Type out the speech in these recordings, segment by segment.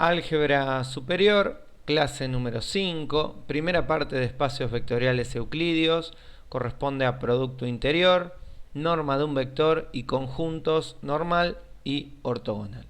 Álgebra superior, clase número 5, primera parte de espacios vectoriales euclidios, corresponde a producto interior, norma de un vector y conjuntos normal y ortogonal.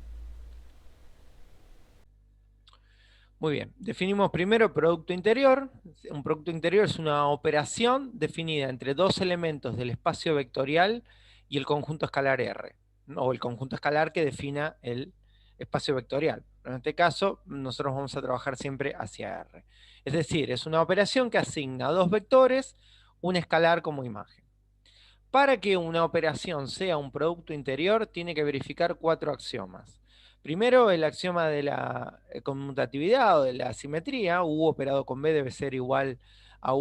Muy bien, definimos primero producto interior. Un producto interior es una operación definida entre dos elementos del espacio vectorial y el conjunto escalar R, o el conjunto escalar que defina el espacio vectorial. En este caso, nosotros vamos a trabajar siempre hacia R. Es decir, es una operación que asigna a dos vectores un escalar como imagen. Para que una operación sea un producto interior, tiene que verificar cuatro axiomas. Primero, el axioma de la conmutatividad o de la simetría, U operado con B debe ser igual a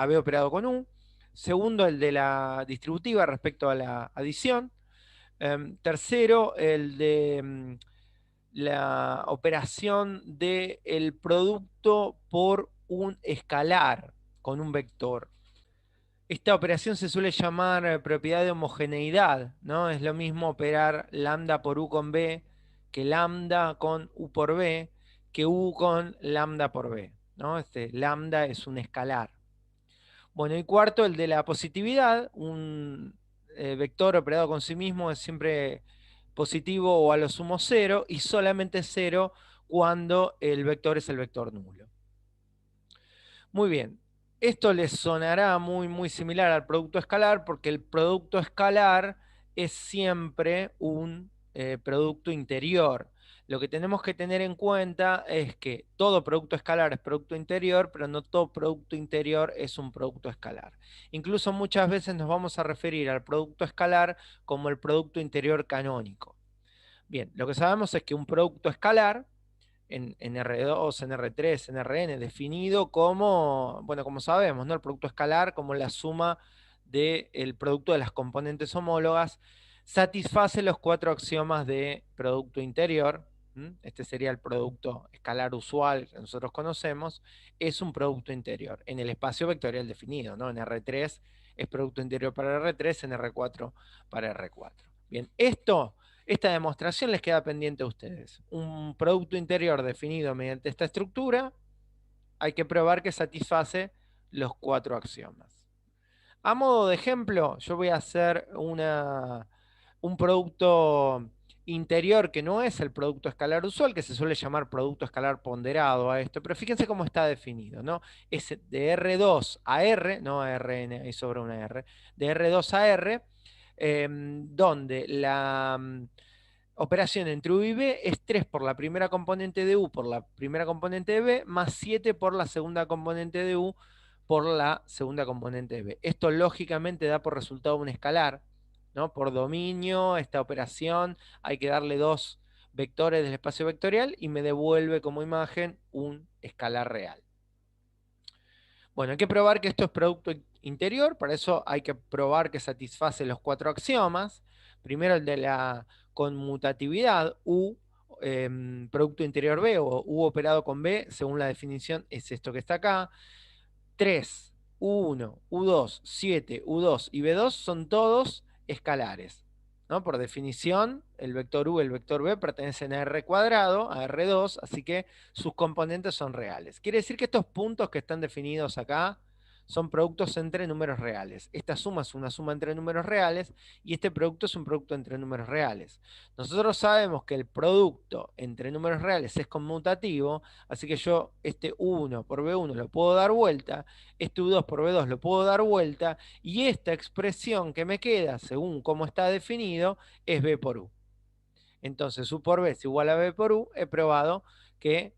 B operado con U. Segundo, el de la distributiva respecto a la adición. Tercero, el de la operación del producto por un escalar con un vector. Esta operación se suele llamar propiedad de homogeneidad, ¿no? Es lo mismo operar lambda por u con b que lambda con u por b que u con lambda por b, ¿no? Este lambda es un escalar. Bueno, y cuarto, el de la positividad. Un vector operado con sí mismo es siempre positivo o a lo sumo cero, y solamente cero cuando el vector es el vector nulo. Muy bien. Esto les sonará muy similar al producto escalar, porque el producto escalar es siempre un producto interior. Lo que tenemos que tener en cuenta es que todo producto escalar es producto interior, pero no todo producto interior es un producto escalar. Incluso muchas veces nos vamos a referir al producto escalar como el producto interior canónico. Bien, lo que sabemos es que un producto escalar en R2, en R3, en Rn, definido como, bueno, como sabemos, ¿no? El producto escalar como la suma del producto de las componentes homólogas, satisface los cuatro axiomas de producto interior. Este sería el producto escalar usual que nosotros conocemos. Es un producto interior en el espacio vectorial definido, ¿no? En R3 es producto interior para R3, en R4 para R4. Bien, esta demostración les queda pendiente a ustedes. Un producto interior definido mediante esta estructura, hay que probar que satisface los cuatro axiomas. A modo de ejemplo, yo voy a hacer un producto interior que no es el producto escalar usual, que se suele llamar producto escalar ponderado a esto, pero fíjense cómo está definido, ¿no? Es de R2 a R, no a Rn, ahí sobra una R, de R2 a R, donde la operación entre U y B es 3 por la primera componente de U por la primera componente de B, más 7 por la segunda componente de U por la segunda componente de B. Esto lógicamente da por resultado un escalar, ¿no? Por dominio, esta operación hay que darle dos vectores del espacio vectorial y me devuelve como imagen un escalar real. Bueno, hay que probar que esto es producto interior, para eso hay que probar que satisface los cuatro axiomas. Primero el de la conmutatividad, U, producto interior B, o U operado con B, según la definición, es esto que está acá. 3, U1, U2, 7, U2 y B2 son todos escalares, ¿no? Por definición, el vector U y el vector B pertenecen a R cuadrado, a R2, así que sus componentes son reales. Quiere decir que estos puntos que están definidos acá son productos entre números reales. Esta suma es una suma entre números reales y este producto es un producto entre números reales. Nosotros sabemos que el producto entre números reales es conmutativo, así que yo este U1 por B1 lo puedo dar vuelta, este U2 por B2 lo puedo dar vuelta, y esta expresión que me queda, según cómo está definido, es B por U. Entonces, U por B es igual a B por U. He probado que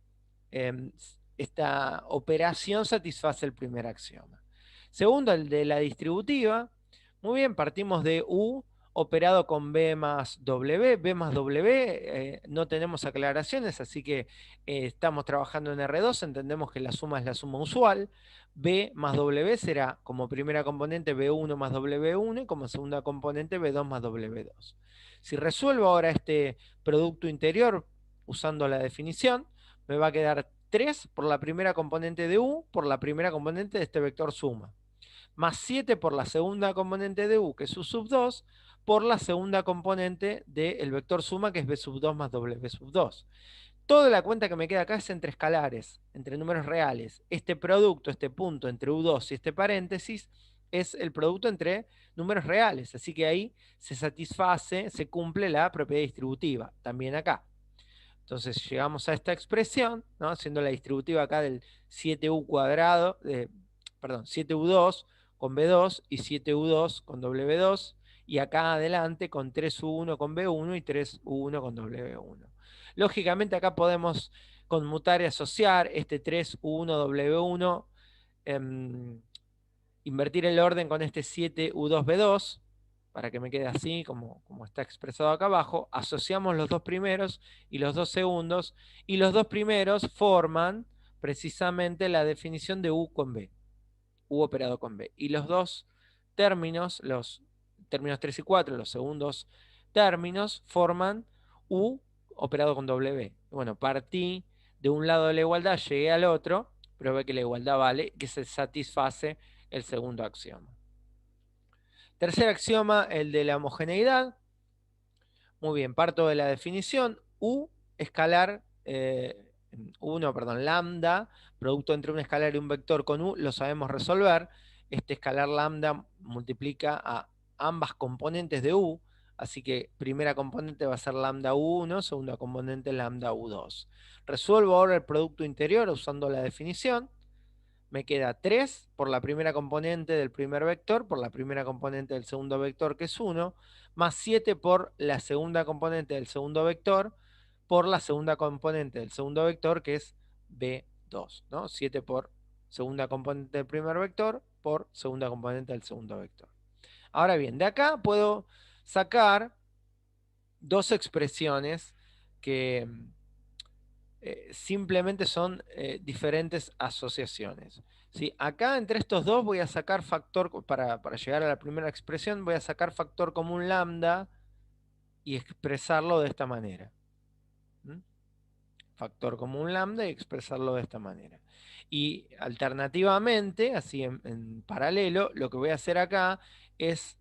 esta operación satisface el primer axioma. Segundo, el de la distributiva. Muy bien, partimos de U operado con B más W. B más W, no tenemos aclaraciones, así que estamos trabajando en R2, entendemos que la suma es la suma usual. B más W será como primera componente B1 más W1 y como segunda componente B2 más W2. Si resuelvo ahora este producto interior usando la definición, me va a quedar 3 por la primera componente de U por la primera componente de este vector suma, más 7 por la segunda componente de U, que es U sub 2, por la segunda componente del vector suma, que es B sub 2 más W sub 2. Toda la cuenta que me queda acá es entre escalares, entre números reales. Este producto, este punto entre U2 y este paréntesis, es el producto entre números reales. Así que ahí se satisface, se cumple la propiedad distributiva. También acá. Entonces llegamos a esta expresión, ¿no? Siendo la distributiva acá del 7U cuadrado, perdón, 7U2 con B2 y 7U2 con W2, y acá adelante con 3U1 con B1 y 3U1 con W1. Lógicamente acá podemos conmutar y asociar este 3U1W1, invertir el orden con este 7U2B2, para que me quede así como está expresado acá abajo. Asociamos los dos primeros y los dos segundos, y los dos primeros forman precisamente la definición de U con B, U operado con B. Y los dos términos, los términos 3 y 4, los segundos términos, forman U operado con W. Bueno, partí de un lado de la igualdad, llegué al otro, pero ve que la igualdad vale, que se satisface el segundo axioma. Tercer axioma, el de la homogeneidad. Muy bien, parto de la definición. U escalar, lambda, producto entre un escalar y un vector con U, lo sabemos resolver. Este escalar lambda multiplica a ambas componentes de U, así que primera componente va a ser lambda U1, segunda componente lambda U2. Resuelvo ahora el producto interior usando la definición. Me queda 3 por la primera componente del primer vector, por la primera componente del segundo vector, que es 1, más 7 por la segunda componente del segundo vector, por la segunda componente del segundo vector, que es B2, ¿no? 7 por segunda componente del primer vector, por segunda componente del segundo vector. Ahora bien, de acá puedo sacar dos expresiones que simplemente son diferentes asociaciones. ¿Sí? Acá entre estos dos voy a sacar factor, para llegar a la primera expresión, voy a sacar factor común lambda y expresarlo de esta manera. ¿Mm? Factor común lambda y expresarlo de esta manera. Y alternativamente, así en paralelo, lo que voy a hacer acá es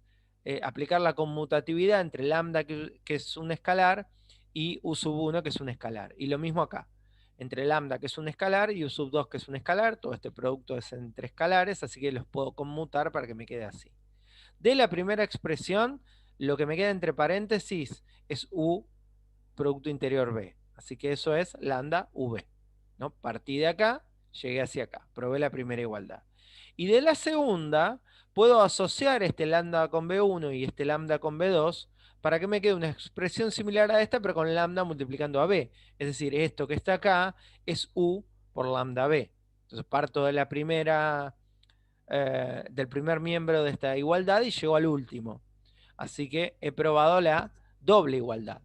aplicar la conmutatividad entre lambda, que es un escalar, y u sub 1, que es un escalar. Y lo mismo acá, entre lambda, que es un escalar, y u sub 2, que es un escalar. Todo este producto es entre escalares, así que los puedo conmutar para que me quede así. De la primera expresión, lo que me queda entre paréntesis es u producto interior B. Así que eso es lambda V. ¿No? Partí de acá, llegué hacia acá. Probé la primera igualdad. Y de la segunda, puedo asociar este lambda con B1 y este lambda con B2 para que me quede una expresión similar a esta, pero con lambda multiplicando a B. Es decir, esto que está acá es U por lambda B. Entonces parto de la primera, del primer miembro de esta igualdad y llego al último. Así que he probado la doble igualdad,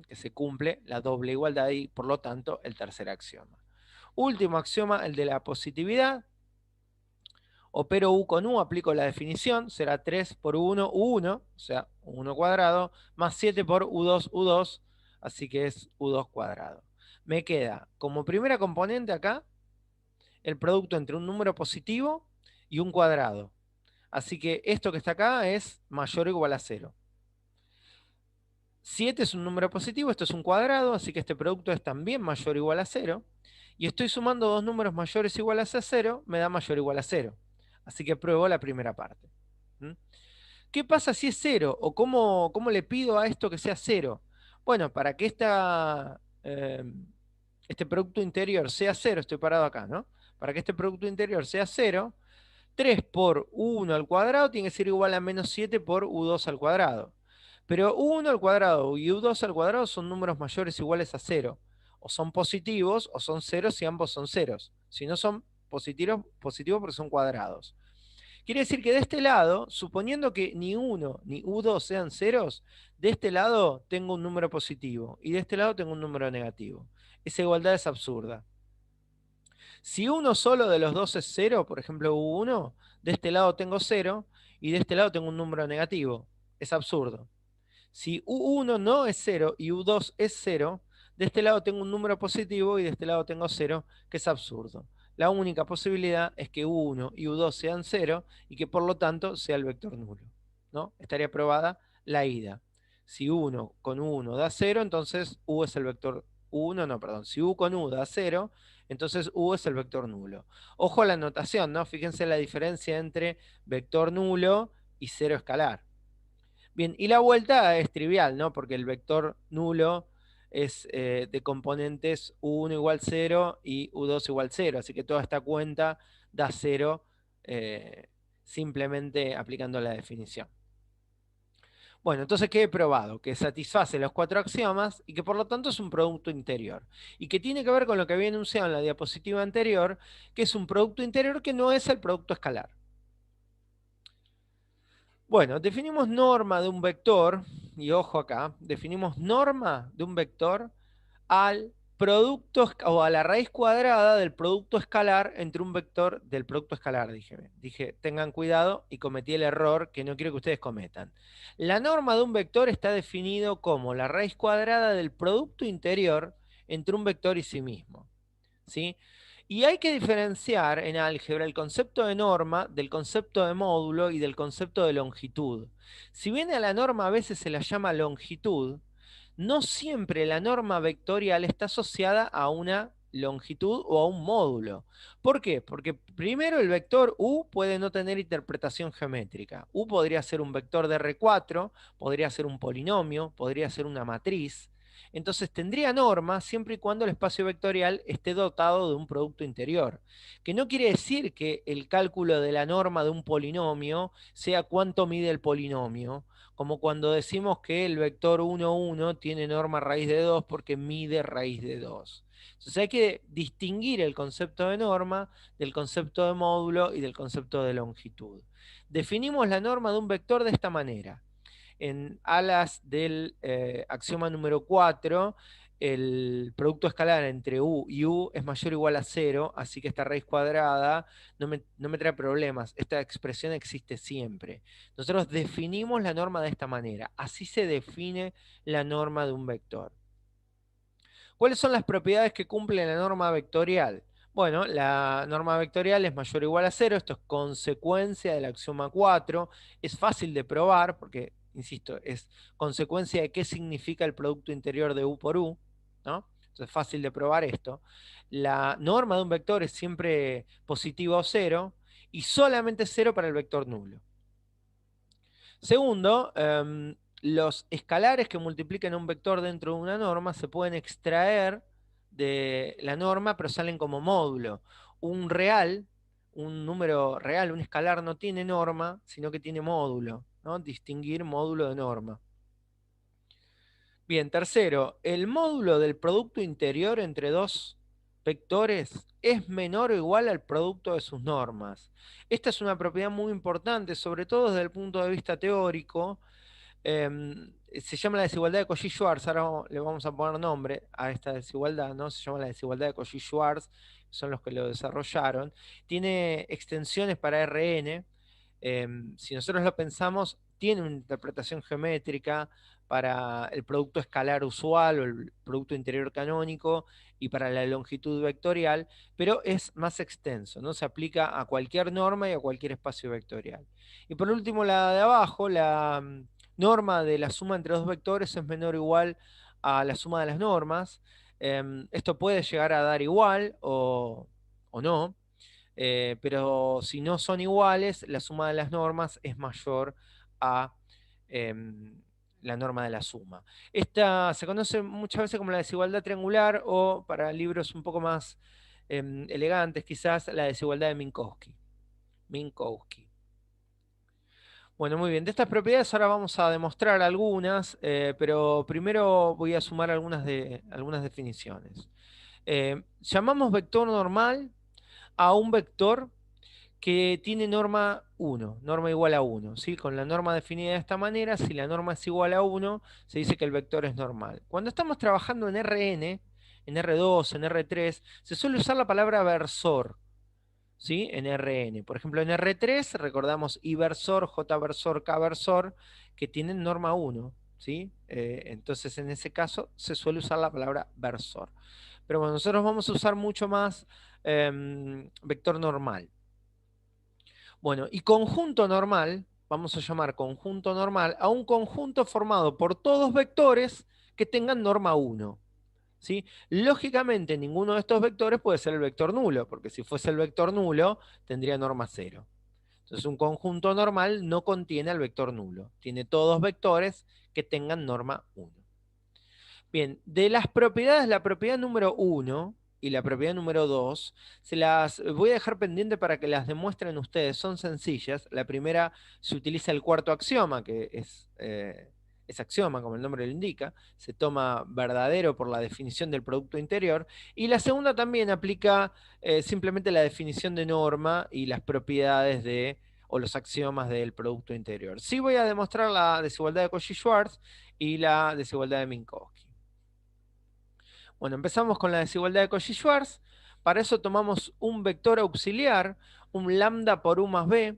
que se cumple la doble igualdad y por lo tanto el tercer axioma. Último axioma, el de la positividad. Opero U con U, aplico la definición, será 3 por U1, U1, o sea, U1 cuadrado, más 7 por U2, U2, así que es U2 cuadrado. Me queda como primera componente acá el producto entre un número positivo y un cuadrado. Así que esto que está acá es mayor o igual a 0. 7 es un número positivo, esto es un cuadrado, así que este producto es también mayor o igual a 0. Y estoy sumando dos números mayores o iguales a 0, me da mayor o igual a 0. Así que pruebo la primera parte. ¿Mm? ¿Qué pasa si es 0? ¿O cómo le pido a esto que sea 0? Bueno, para que este producto interior sea 0, estoy parado acá, ¿no? Para que este producto interior sea 0, 3 por U1 al cuadrado tiene que ser igual a menos 7 por U2 al cuadrado. Pero U1 al cuadrado y U2 al cuadrado son números mayores o iguales a 0. O son positivos o son ceros si ambos son ceros. Si no son positivos porque son cuadrados. Quiere decir que de este lado, suponiendo que ni 1 ni U2 sean ceros, de este lado tengo un número positivo y de este lado tengo un número negativo. Esa igualdad es absurda. Si uno solo de los dos es 0, por ejemplo U1, de este lado tengo 0 y de este lado tengo un número negativo. Es absurdo. Si U1 no es 0 y U2 es 0, de este lado tengo un número positivo y de este lado tengo 0, que es absurdo. La única posibilidad es que U1 y U2 sean 0 y que por lo tanto sea el vector nulo, ¿no? Estaría aprobada la ida. Si 1 con U1 da 0, entonces U es el vector U1, no, perdón, si U con U da 0, entonces U es el vector nulo. Ojo a la notación, ¿no? Fíjense la diferencia entre vector nulo y cero escalar. Bien, y la vuelta es trivial, ¿no? Porque el vector nulo es de componentes U1 igual 0 y U2 igual 0, así que toda esta cuenta da 0 simplemente aplicando la definición. Bueno, entonces qué he probado, que satisface los 4 axiomas y que por lo tanto es un producto interior. Y que tiene que ver con lo que había enunciado en la diapositiva anterior, que es un producto interior que no es el producto escalar. Bueno, definimos norma de un vector, y ojo acá, definimos norma de un vector al producto o a la raíz cuadrada del producto escalar entre un vector del producto escalar, dije, tengan cuidado y cometí el error que no quiero que ustedes cometan. La norma de un vector está definido como la raíz cuadrada del producto interior entre un vector y sí mismo. ¿Sí? Y hay que diferenciar en álgebra el concepto de norma del concepto de módulo y del concepto de longitud. Si bien a la norma a veces se la llama longitud, no siempre la norma vectorial está asociada a una longitud o a un módulo. ¿Por qué? Porque primero el vector U puede no tener interpretación geométrica. U podría ser un vector de R4, podría ser un polinomio, podría ser una matriz. Entonces tendría norma siempre y cuando el espacio vectorial esté dotado de un producto interior. Que no quiere decir que el cálculo de la norma de un polinomio sea cuánto mide el polinomio, como cuando decimos que el vector 1, 1 tiene norma raíz de 2 porque mide raíz de 2. Entonces hay que distinguir el concepto de norma del concepto de módulo y del concepto de longitud. Definimos la norma de un vector de esta manera. En alas del axioma número 4, el producto escalar entre U y U es mayor o igual a 0, así que esta raíz cuadrada no me trae problemas. Esta expresión existe siempre. Nosotros definimos la norma de esta manera. Así se define la norma de un vector. ¿Cuáles son las propiedades que cumple la norma vectorial? Bueno, la norma vectorial es mayor o igual a 0, esto es consecuencia del axioma 4, es fácil de probar porque, insisto, es consecuencia de qué significa el producto interior de U por U, ¿no? Entonces es fácil de probar esto. La norma de un vector es siempre positiva o 0 y solamente 0 para el vector nulo. Segundo, los escalares que multiplican un vector dentro de una norma se pueden extraer de la norma, pero salen como módulo. Un real, un número real, un escalar no tiene norma, sino que tiene módulo, ¿no? Distinguir módulo de norma. Bien, tercero, el módulo del producto interior entre dos vectores es menor o igual al producto de sus normas. Esta es una propiedad muy importante, sobre todo desde el punto de vista teórico. Se llama la desigualdad de Cauchy-Schwarz, ahora le vamos a poner nombre a esta desigualdad, ¿no? Se llama la desigualdad de Cauchy-Schwarz, son los que lo desarrollaron. Tiene extensiones para Rn. Si nosotros lo pensamos, tiene una interpretación geométrica para el producto escalar usual o el producto interior canónico y para la longitud vectorial, pero es más extenso, ¿no? Se aplica a cualquier norma y a cualquier espacio vectorial. Y por último, la de abajo, la norma de la suma entre dos vectores es menor o igual a la suma de las normas. Esto puede llegar a dar igual o no, pero si no son iguales, la suma de las normas es mayor a la norma de la suma. Esta se conoce muchas veces como la desigualdad triangular o, para libros un poco más elegantes quizás, la desigualdad de Minkowski. Minkowski. Bueno, muy bien. De estas propiedades ahora vamos a demostrar algunas, pero primero voy a sumar algunas definiciones. Llamamos vector normal a un vector que tiene norma 1, norma igual a 1. ¿Sí? Con la norma definida de esta manera, si la norma es igual a 1, se dice que el vector es normal. Cuando estamos trabajando en Rn, en R2, en R3, se suele usar la palabra versor. ¿Sí? En Rn. Por ejemplo, en R3 recordamos I versor, J versor, K versor, que tienen norma 1. ¿Sí? Entonces, en ese caso, se suele usar la palabra versor. Pero bueno, nosotros vamos a usar mucho más vector normal. Bueno, y conjunto normal, vamos a llamar conjunto normal a un conjunto formado por todos vectores que tengan norma 1. ¿sí? Lógicamente, ninguno de estos vectores puede ser el vector nulo, porque si fuese el vector nulo, tendría norma cero. Entonces, un conjunto normal no contiene al vector nulo. Tiene todos vectores que tengan norma 1. Bien, de las propiedades, la propiedad número 1 y la propiedad número 2, se las voy a dejar pendiente para que las demuestren ustedes. Son sencillas. La primera se utiliza el cuarto axioma, que es axioma, como el nombre lo indica. Se toma verdadero por la definición del producto interior. Y la segunda también aplica simplemente la definición de norma y las propiedades o los axiomas del producto interior. Sí voy a demostrar la desigualdad de Cauchy-Schwarz y la desigualdad de Minkowski. Bueno, empezamos con la desigualdad de Cauchy-Schwarz. Para eso tomamos un vector auxiliar, un lambda por u más b,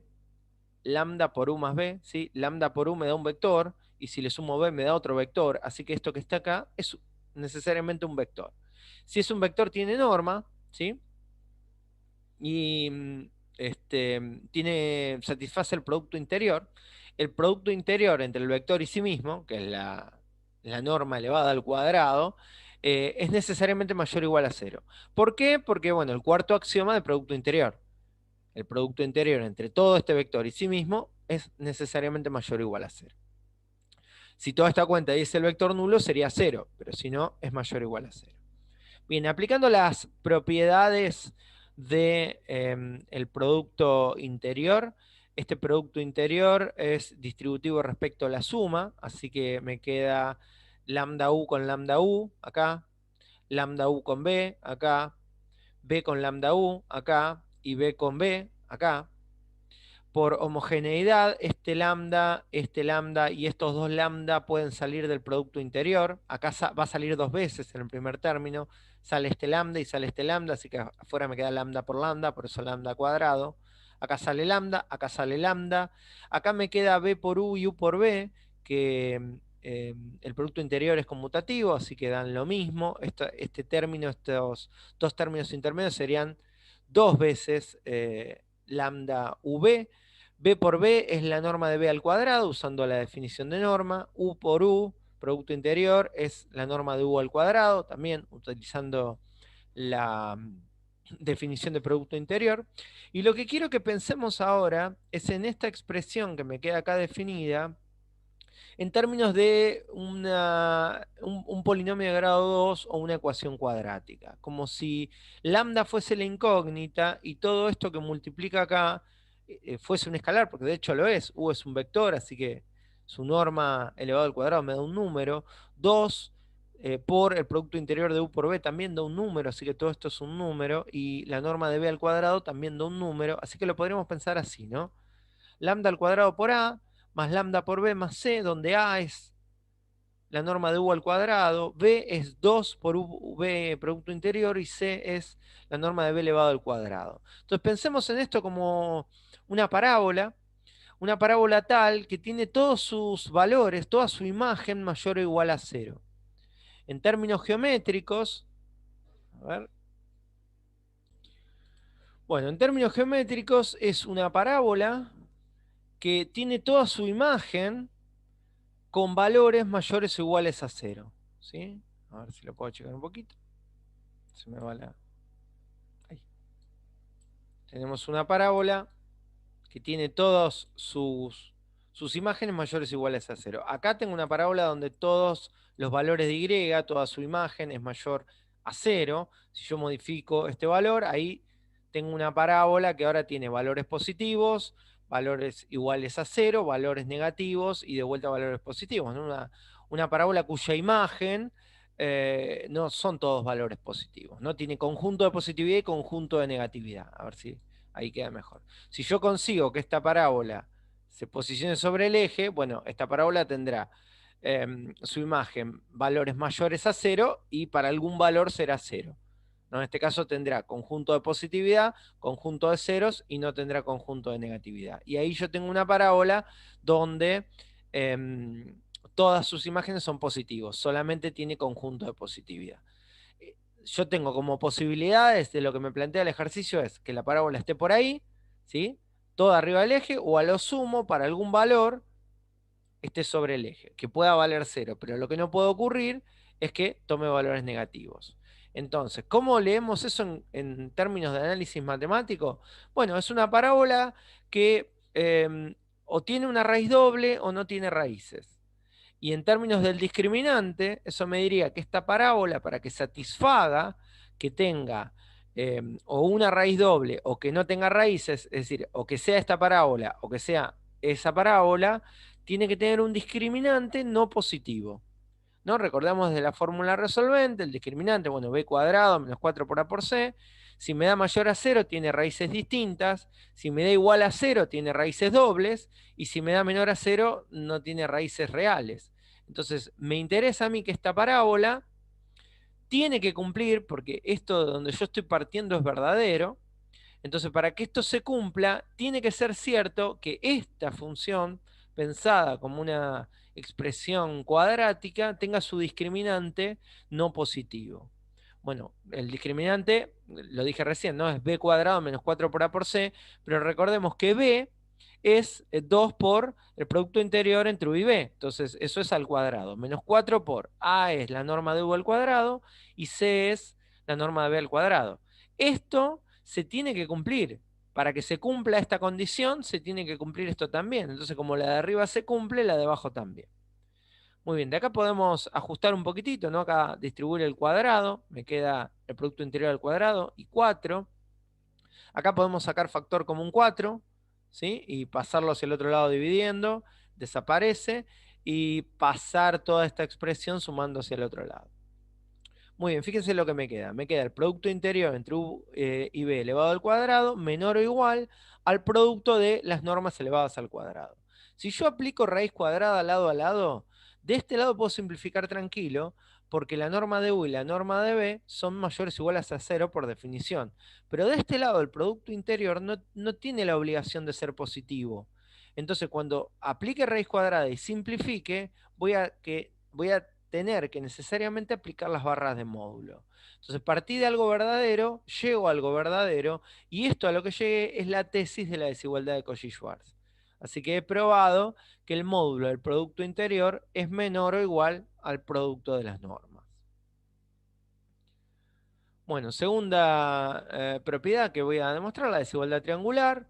lambda por u más b, ¿sí? Lambda por u me da un vector, y si le sumo b me da otro vector, así que esto que está acá es necesariamente un vector. Si es un vector tiene norma, ¿sí? Y satisface el producto interior. El producto interior entre el vector y sí mismo, que es la norma elevada al cuadrado, es necesariamente mayor o igual a cero. ¿Por qué? Porque, bueno, el cuarto axioma del producto interior. El producto interior entre todo este vector y sí mismo es necesariamente mayor o igual a cero. Si toda esta cuenta dice el vector nulo, sería cero, pero si no, es mayor o igual a cero. Bien, aplicando las propiedades del producto interior, este producto interior es distributivo respecto a la suma, así que me queda lambda u con lambda u acá, lambda u con b acá, b con lambda u acá y b con b acá. Por homogeneidad, este lambda y estos dos lambda pueden salir del producto interior. Acá va a salir dos veces en el primer término. Sale este lambda y sale este lambda, así que afuera me queda lambda, por eso lambda cuadrado. Acá sale lambda, acá sale lambda. Acá me queda b por u y u por b, que el producto interior es conmutativo, así que dan lo mismo. Este término, estos dos términos intermedios serían dos veces lambda ub. B por B es la norma de B al cuadrado, usando la definición de norma. U por U, producto interior, es la norma de U al cuadrado, también utilizando la definición de producto interior. Y lo que quiero que pensemos ahora es en esta expresión que me queda acá definida, en términos de un polinomio de grado 2 o una ecuación cuadrática, como si lambda fuese la incógnita y todo esto que multiplica acá fuese un escalar, porque de hecho lo es. U es un vector, así que su norma elevado al cuadrado me da un número. 2 por el producto interior de u por b también da un número, así que todo esto es un número, y la norma de b al cuadrado también da un número, así que lo podríamos pensar así, ¿no? Lambda al cuadrado por a, más lambda por b más c, donde a es la norma de u al cuadrado, b es 2 por b producto interior y c es la norma de b elevado al cuadrado. Entonces pensemos en esto como una parábola tal que tiene todos sus valores, toda su imagen mayor o igual a cero. En términos geométricos, a ver, bueno, en términos geométricos es una parábola que tiene toda su imagen con valores mayores o iguales a cero. ¿Sí? A ver si lo puedo checar un poquito. Se me va la... Ahí. Tenemos una parábola que tiene todas sus imágenes mayores o iguales a cero. Acá tengo una parábola donde todos los valores de y, toda su imagen es mayor a cero. Si yo modifico este valor, ahí tengo una parábola que ahora tiene valores positivos, valores iguales a cero, valores negativos y de vuelta valores positivos, ¿no? Una parábola cuya imagen no son todos valores positivos, ¿no? Tiene conjunto de positividad y conjunto de negatividad. A ver si ahí queda mejor. Si yo consigo que esta parábola se posicione sobre el eje, bueno, esta parábola tendrá su imagen valores mayores a cero y para algún valor será cero. ¿No? En este caso tendrá conjunto de positividad, conjunto de ceros y no tendrá conjunto de negatividad. Y ahí yo tengo una parábola donde todas sus imágenes son positivos, solamente tiene conjunto de positividad. Yo tengo como posibilidades de lo que me plantea el ejercicio es que la parábola esté por ahí, ¿sí? Toda arriba del eje, o a lo sumo, para algún valor, esté sobre el eje, que pueda valer cero. Pero lo que no puede ocurrir es que tome valores negativos. Entonces, ¿cómo leemos eso en términos de análisis matemático? Bueno, es una parábola que o tiene una raíz doble o no tiene raíces. Y en términos del discriminante, eso me diría que esta parábola, para que satisfaga que tenga o una raíz doble o que no tenga raíces, es decir, o que sea esta parábola o que sea esa parábola, tiene que tener un discriminante no positivo. ¿No? Recordamos de la fórmula resolvente, el discriminante, bueno, b cuadrado menos 4 por a por c. Si me da mayor a 0, tiene raíces distintas. Si me da igual a 0, tiene raíces dobles. Y si me da menor a 0, no tiene raíces reales. Entonces, me interesa a mí que esta parábola tiene que cumplir, porque esto de donde yo estoy partiendo es verdadero. Entonces, para que esto se cumpla, tiene que ser cierto que esta función, pensada como una expresión cuadrática, tenga su discriminante no positivo. Bueno, el discriminante, lo dije recién, ¿no? Es b cuadrado menos 4 por a por c, pero recordemos que b es 2 por el producto interior entre u y b. Entonces, eso es al cuadrado. Menos 4 por a es la norma de u al cuadrado y c es la norma de b al cuadrado. Esto se tiene que cumplir. Para que se cumpla esta condición, se tiene que cumplir esto también. Entonces, como la de arriba se cumple, la de abajo también. Muy bien, de acá podemos ajustar un poquitito, ¿no? Acá distribuir el cuadrado, me queda el producto interior al cuadrado y 4. Acá podemos sacar factor común 4, ¿sí? Y pasarlo hacia el otro lado dividiendo, desaparece, y pasar toda esta expresión sumando hacia el otro lado. Muy bien, fíjense lo que me queda. Me queda el producto interior entre u y b elevado al cuadrado menor o igual al producto de las normas elevadas al cuadrado. Si yo aplico raíz cuadrada lado a lado, de este lado puedo simplificar tranquilo, porque la norma de u y la norma de b son mayores o iguales a 0 por definición. Pero de este lado el producto interior no tiene la obligación de ser positivo. Entonces, cuando aplique raíz cuadrada y simplifique, voy a tener que necesariamente aplicar las barras de módulo. Entonces, partí de algo verdadero, llego a algo verdadero, y esto a lo que llegué es la tesis de la desigualdad de Cauchy-Schwarz. Así que he probado que el módulo del producto interior es menor o igual al producto de las normas. Bueno, segunda propiedad que voy a demostrar, la desigualdad triangular.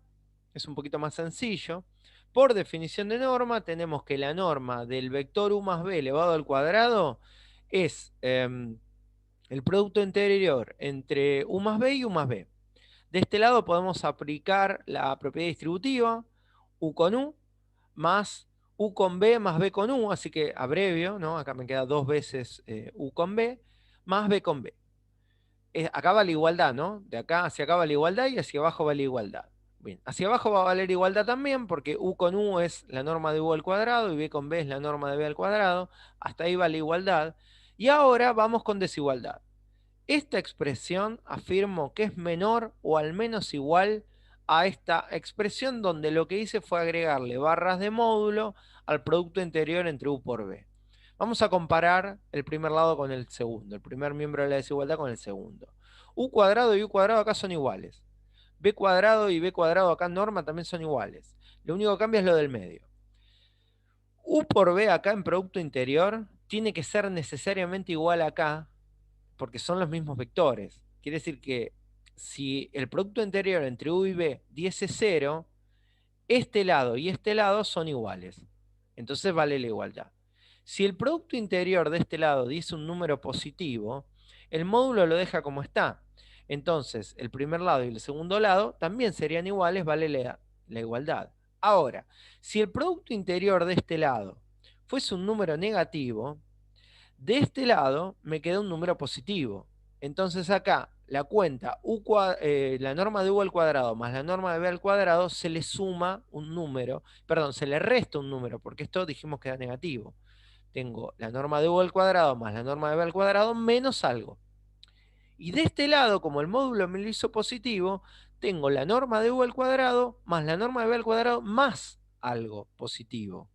Es un poquito más sencillo. Por definición de norma, tenemos que la norma del vector u más b elevado al cuadrado es el producto interior entre u más b y u más b. De este lado podemos aplicar la propiedad distributiva, u con u, más u con b más b con u, así que abrevio, ¿no? Acá me queda dos veces u con b, más b con b. Acá va la igualdad, ¿no? De acá hacia acá va la igualdad y hacia abajo va la igualdad. Bien, hacia abajo va a valer igualdad también, porque u con u es la norma de u al cuadrado y b con b es la norma de b al cuadrado. Hasta ahí va la igualdad. Y ahora vamos con desigualdad. Esta expresión afirmo que es menor o al menos igual a esta expresión donde lo que hice fue agregarle barras de módulo al producto interior entre u por b. Vamos a comparar el primer lado con el segundo, el primer miembro de la desigualdad con el segundo. U cuadrado y u cuadrado acá son iguales. B cuadrado y B cuadrado acá en norma también son iguales. Lo único que cambia es lo del medio. U por B acá en producto interior tiene que ser necesariamente igual acá, porque son los mismos vectores. Quiere decir que si el producto interior entre U y B diese 0, este lado y este lado son iguales. Entonces vale la igualdad. Si el producto interior de este lado dice un número positivo, el módulo lo deja como está. Entonces, el primer lado y el segundo lado también serían iguales, vale la igualdad. Ahora, si el producto interior de este lado fuese un número negativo, de este lado me queda un número positivo. Entonces acá la cuenta la norma de u al cuadrado más la norma de b al cuadrado se le suma un número, perdón, se le resta un número, porque esto dijimos que era negativo. Tengo la norma de u al cuadrado más la norma de b al cuadrado menos algo. Y de este lado, como el módulo me lo hizo positivo, tengo la norma de u al cuadrado más la norma de b al cuadrado más algo positivo.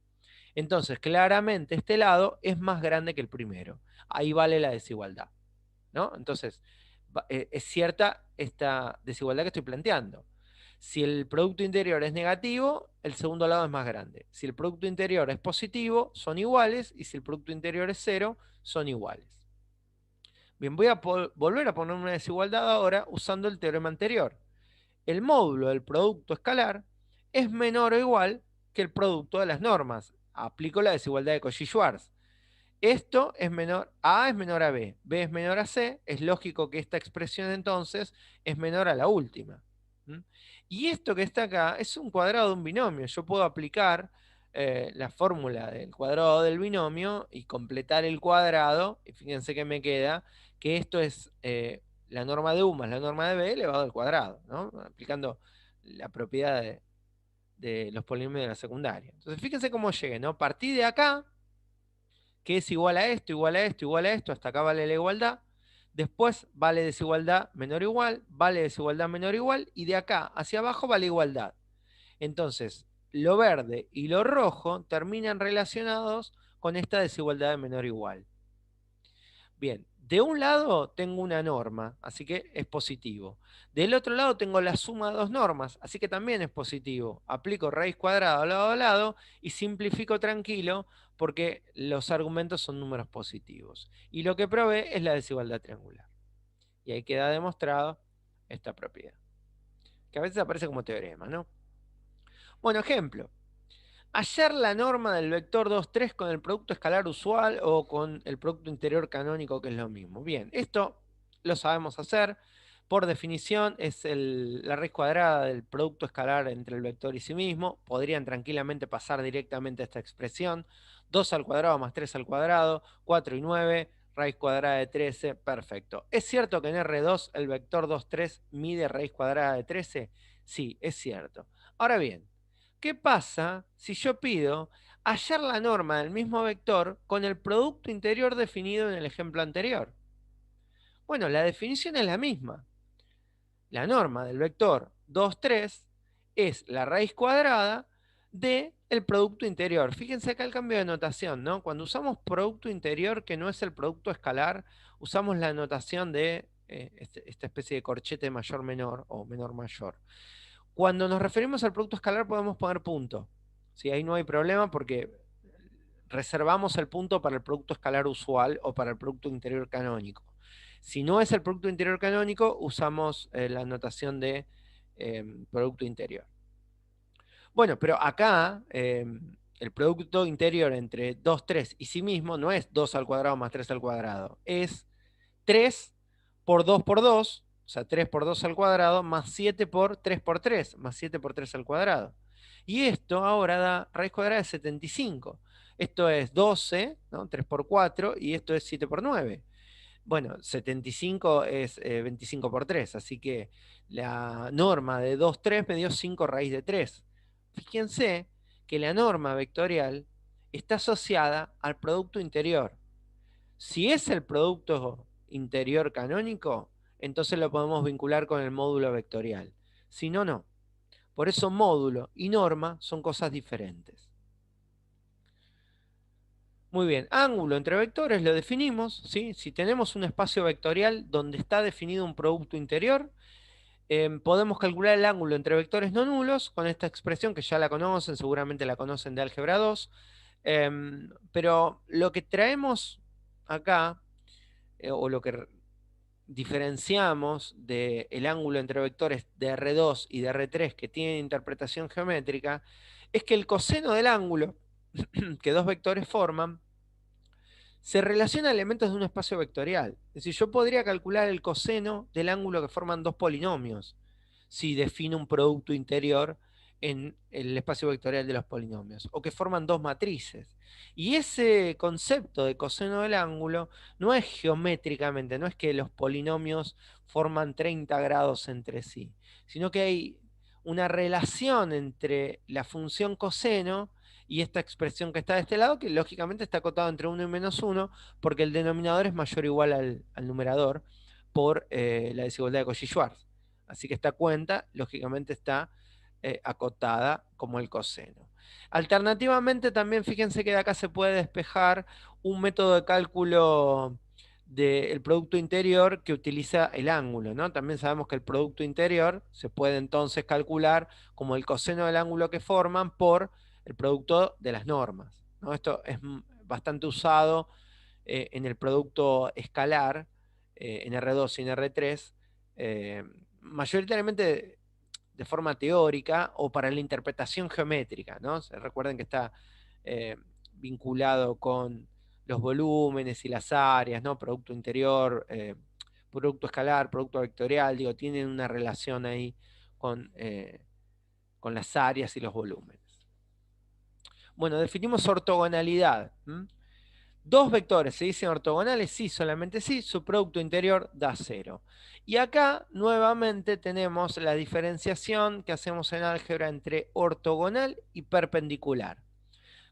Entonces, claramente este lado es más grande que el primero. Ahí vale la desigualdad, ¿no? Entonces, es cierta esta desigualdad que estoy planteando. Si el producto interior es negativo, el segundo lado es más grande. Si el producto interior es positivo, son iguales, y si el producto interior es cero, son iguales. Bien, voy a volver a poner una desigualdad ahora usando el teorema anterior. El módulo del producto escalar es menor o igual que el producto de las normas. Aplico la desigualdad de Cauchy-Schwarz. Esto es menor, A es menor a B, B es menor a C, es lógico que esta expresión entonces es menor a la última. ¿Mm? Y esto que está acá es un cuadrado de un binomio. Yo puedo aplicar la fórmula del cuadrado del binomio y completar el cuadrado, y fíjense que me queda, que esto es la norma de U más la norma de B elevado al cuadrado, ¿no? Aplicando la propiedad de los polinomios de la secundaria. Entonces fíjense cómo llegué, ¿no? Partí de acá, que es igual a esto, igual a esto, igual a esto, hasta acá vale la igualdad. Después vale desigualdad menor o igual, vale desigualdad menor o igual, y de acá hacia abajo vale igualdad. Entonces, lo verde y lo rojo terminan relacionados con esta desigualdad de menor o igual. Bien, de un lado tengo una norma, así que es positivo. Del otro lado tengo la suma de dos normas, así que también es positivo. Aplico raíz cuadrada lado a lado y simplifico tranquilo porque los argumentos son números positivos. Y lo que provee es la desigualdad triangular. Y ahí queda demostrado esta propiedad, que a veces aparece como teorema, ¿no? Bueno, ejemplo. Hallar la norma del vector 2, 3 con el producto escalar usual o con el producto interior canónico, que es lo mismo. Bien, esto lo sabemos hacer. Por definición, es la raíz cuadrada del producto escalar entre el vector y sí mismo. Podrían tranquilamente pasar directamente a esta expresión. 2 al cuadrado más 3 al cuadrado, 4 y 9, raíz cuadrada de 13, perfecto. ¿Es cierto que en R2 el vector 2, 3 mide raíz cuadrada de 13? Sí, es cierto. Ahora bien, ¿qué pasa si yo pido hallar la norma del mismo vector con el producto interior definido en el ejemplo anterior? Bueno, la definición es la misma. La norma del vector 2, 3 es la raíz cuadrada del producto interior. Fíjense acá el cambio de notación, ¿no? Cuando usamos producto interior, que no es el producto escalar, usamos la notación de esta especie de corchete mayor-menor o menor-mayor. Cuando nos referimos al producto escalar podemos poner punto. ¿Sí? Ahí no hay problema porque reservamos el punto para el producto escalar usual o para el producto interior canónico. Si no es el producto interior canónico, usamos la notación de producto interior. Bueno, pero acá el producto interior entre 2, 3 y sí mismo no es 2 al cuadrado más 3 al cuadrado, es 3 por 2, o sea, 3 por 2 al cuadrado, más 7 por 3 por 3, más 7 por 3 al cuadrado. Y esto ahora da raíz cuadrada de 75. Esto es 12, ¿no? 3 por 4, y esto es 7 por 9. Bueno, 75 es 25 por 3, así que la norma de 2, 3 me dio 5 raíz de 3. Fíjense que la norma vectorial está asociada al producto interior. Si es el producto interior canónico, entonces lo podemos vincular con el módulo vectorial. Si no, no. Por eso módulo y norma son cosas diferentes. Muy bien, ángulo entre vectores lo definimos, ¿sí? Si tenemos un espacio vectorial donde está definido un producto interior, podemos calcular el ángulo entre vectores no nulos con esta expresión que ya la conocen, seguramente la conocen de álgebra 2. Pero lo que traemos acá, o lo que diferenciamos del ángulo entre vectores de R2 y de R3 que tienen interpretación geométrica, es que el coseno del ángulo que dos vectores forman se relaciona a elementos de un espacio vectorial. Es decir, yo podría calcular el coseno del ángulo que forman dos polinomios si defino un producto interior en el espacio vectorial de los polinomios, o que forman dos matrices. Y ese concepto de coseno del ángulo no es geométricamente, no es que los polinomios forman 30 grados entre sí, sino que hay una relación entre la función coseno y esta expresión que está de este lado, que lógicamente está acotado entre 1 y menos 1, porque el denominador es mayor o igual al numerador por la desigualdad de Cauchy-Schwarz. Así que esta cuenta, lógicamente, está acotada como el coseno. Alternativamente, también fíjense que de acá se puede despejar un método de cálculo del producto interior que utiliza el ángulo, ¿no? También sabemos que el producto interior se puede entonces calcular como el coseno del ángulo que forman por el producto de las normas, ¿no? Esto es bastante usado en el producto escalar, en R2 y en R3, mayoritariamente de forma teórica o para la interpretación geométrica, ¿no? Recuerden que está vinculado con los volúmenes y las áreas, ¿no? Producto interior, producto escalar, producto vectorial, digo, tienen una relación ahí con las áreas y los volúmenes. Bueno, definimos ortogonalidad. Dos vectores se dicen ortogonales, sí, solamente sí, su producto interior da 0. Y acá nuevamente tenemos la diferenciación que hacemos en álgebra entre ortogonal y perpendicular.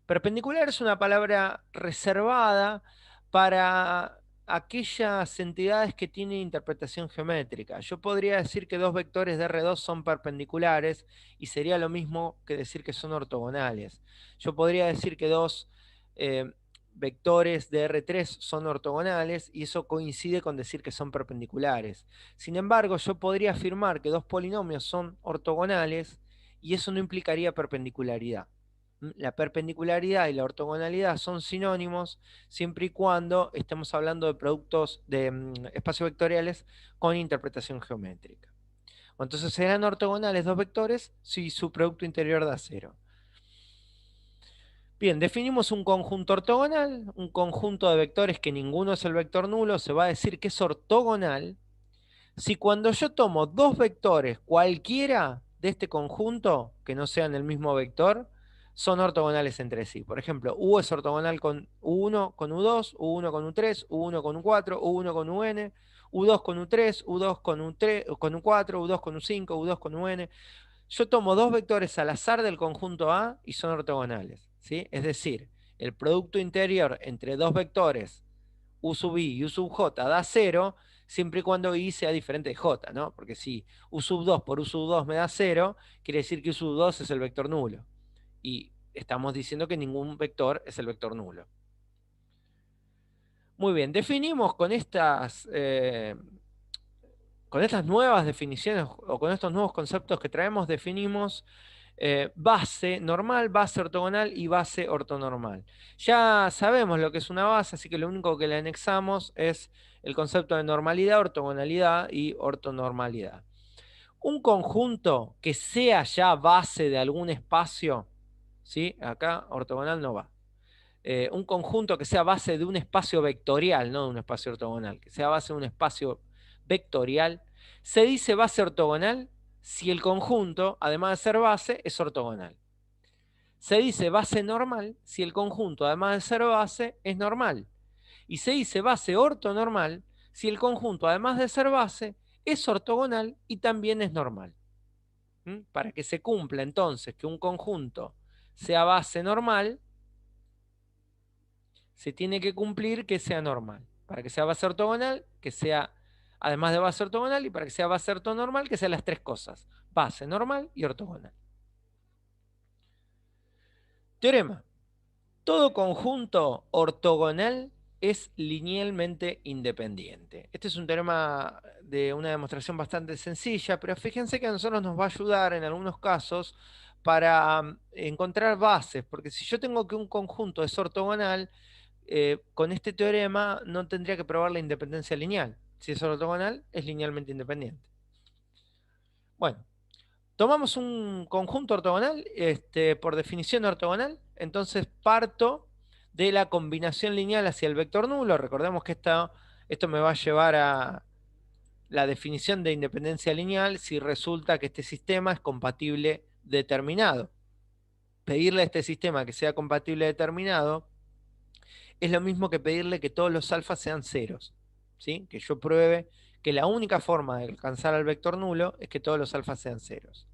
Perpendicular es una palabra reservada para aquellas entidades que tienen interpretación geométrica. Yo podría decir que dos vectores de R2 son perpendiculares y sería lo mismo que decir que son ortogonales. Yo podría decir que dos eh, vectores de R3 son ortogonales y eso coincide con decir que son perpendiculares. Sin embargo, yo podría afirmar que dos polinomios son ortogonales y eso no implicaría perpendicularidad. La perpendicularidad y la ortogonalidad son sinónimos siempre y cuando estemos hablando de productos de espacios vectoriales con interpretación geométrica. Entonces serán ortogonales dos vectores si su producto interior da 0. Bien, definimos un conjunto ortogonal, un conjunto de vectores que ninguno es el vector nulo, se va a decir que es ortogonal si cuando yo tomo dos vectores cualquiera de este conjunto, que no sean el mismo vector, son ortogonales entre sí. Por ejemplo, U es ortogonal con U1 con U2, U1 con U3, U1 con U4, U1 con UN, U2 con U3, U2 con U3, con U4, U2 con U5, U2 con UN. Yo tomo dos vectores al azar del conjunto A y son ortogonales, ¿sí? Es decir, el producto interior entre dos vectores U sub I y U sub J da 0, siempre y cuando I sea diferente de J, ¿no? Porque si U sub 2 por U sub 2 me da 0, quiere decir que U sub 2 es el vector nulo. Y estamos diciendo que ningún vector es el vector nulo. Muy bien, definimos con estas nuevas definiciones o con estos nuevos conceptos que traemos, definimos base normal, base ortogonal y base ortonormal. Ya sabemos lo que es una base, así que lo único que le anexamos es el concepto de normalidad, ortogonalidad y ortonormalidad. Un conjunto que sea ya base de algún espacio, ¿sí? Acá ortogonal no va. Un conjunto que sea base de un espacio vectorial, no de un espacio ortogonal, que sea base de un espacio vectorial, se dice base ortogonal si el conjunto, además de ser base, es ortogonal. Se dice base normal si el conjunto, además de ser base, es normal. Y se dice base ortonormal si el conjunto, además de ser base, es ortogonal y también es normal. Para que se cumpla entonces que un conjunto sea base normal, se tiene que cumplir que sea normal. Para que sea base ortogonal, que sea, además de base ortogonal, y para que sea base ortonormal, que sean las tres cosas: base, normal y ortogonal. Teorema. Todo conjunto ortogonal es linealmente independiente. Este es un teorema de una demostración bastante sencilla, pero fíjense que a nosotros nos va a ayudar en algunos casos para encontrar bases, porque si yo tengo que un conjunto es ortogonal, con este teorema no tendría que probar la independencia lineal. Si es ortogonal, es linealmente independiente. Bueno, tomamos un conjunto ortogonal, por definición ortogonal, entonces parto de la combinación lineal hacia el vector nulo. Recordemos que esto me va a llevar a la definición de independencia lineal si resulta que este sistema es compatible determinado. Pedirle a este sistema que sea compatible determinado es lo mismo que pedirle que todos los alfas sean ceros, ¿sí? Que yo pruebe que la única forma de alcanzar al vector nulo es que todos los alfas sean ceros.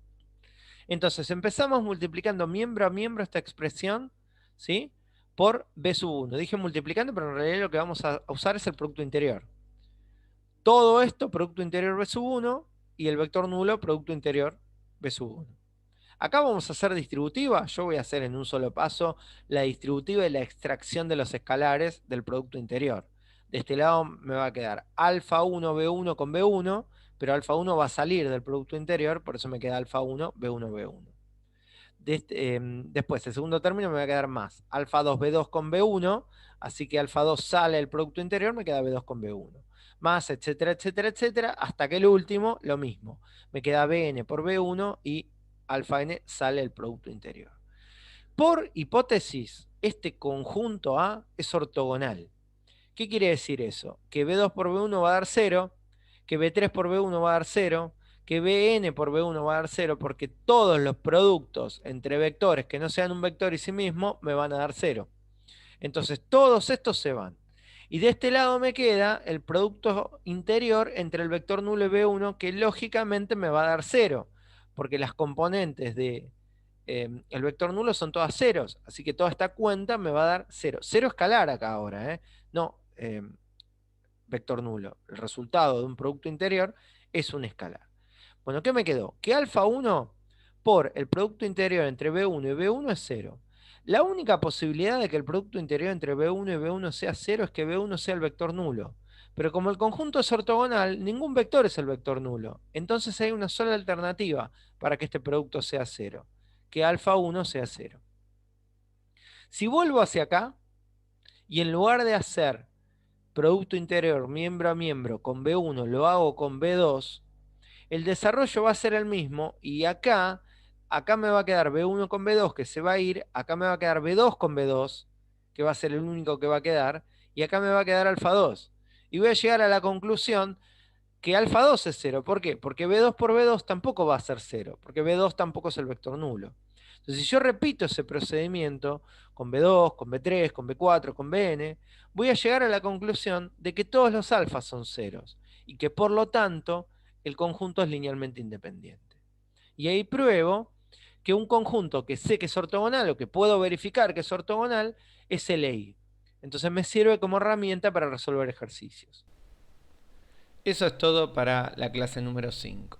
Entonces empezamos multiplicando miembro a miembro esta expresión, ¿sí? Por B sub 1. Dije multiplicando, pero en realidad lo que vamos a usar es el producto interior. Todo esto, producto interior B sub 1, y el vector nulo, producto interior B sub 1. Acá vamos a hacer distributiva. Yo voy a hacer en un solo paso la distributiva y la extracción de los escalares del producto interior. De este lado me va a quedar alfa 1 B1 con B1, pero alfa 1 va a salir del producto interior, por eso me queda alfa 1 B1 B1. Después, el segundo término me va a quedar más alfa 2 B2 con B1, así que alfa 2 sale del producto interior, me queda B2 con B1. más, etcétera, etcétera, etcétera, hasta que el último, lo mismo. Me queda Bn por B1 y alfa n sale el producto interior. Por hipótesis, este conjunto A es ortogonal. ¿Qué quiere decir eso? Que B2 por B1 va a dar 0, que B3 por B1 va a dar 0, que Bn por B1 va a dar 0, porque todos los productos entre vectores que no sean un vector y sí mismo me van a dar 0. Entonces todos estos se van. Y de este lado me queda el producto interior entre el vector nulo y B1, que lógicamente me va a dar 0, porque las componentes de el vector nulo son todas ceros, así que toda esta cuenta me va a dar 0. 0 escalar acá ahora, no vector nulo. El resultado de un producto interior es un escalar. Bueno, ¿qué me quedó? Que alfa 1 por el producto interior entre B1 y B1 es 0. La única posibilidad de que el producto interior entre B1 y B1 sea 0 es que B1 sea el vector nulo. Pero como el conjunto es ortogonal, ningún vector es el vector nulo. Entonces hay una sola alternativa para que este producto sea 0, que alfa 1 sea 0. Si vuelvo hacia acá, y en lugar de hacer producto interior miembro a miembro con B1 lo hago con B2, el desarrollo va a ser el mismo y acá me va a quedar B1 con B2 que se va a ir, acá me va a quedar B2 con B2, que va a ser el único que va a quedar, y acá me va a quedar alfa 2. Y voy a llegar a la conclusión que alfa 2 es 0. ¿Por qué? Porque B2 por B2 tampoco va a ser 0, porque B2 tampoco es el vector nulo. Entonces, si yo repito ese procedimiento con B2, con B3, con B4, con Bn, voy a llegar a la conclusión de que todos los alfas son ceros y que por lo tanto el conjunto es linealmente independiente. Y ahí pruebo que un conjunto que sé que es ortogonal o que puedo verificar que es ortogonal es LI. Entonces me sirve como herramienta para resolver ejercicios. Eso es todo para la clase número 5.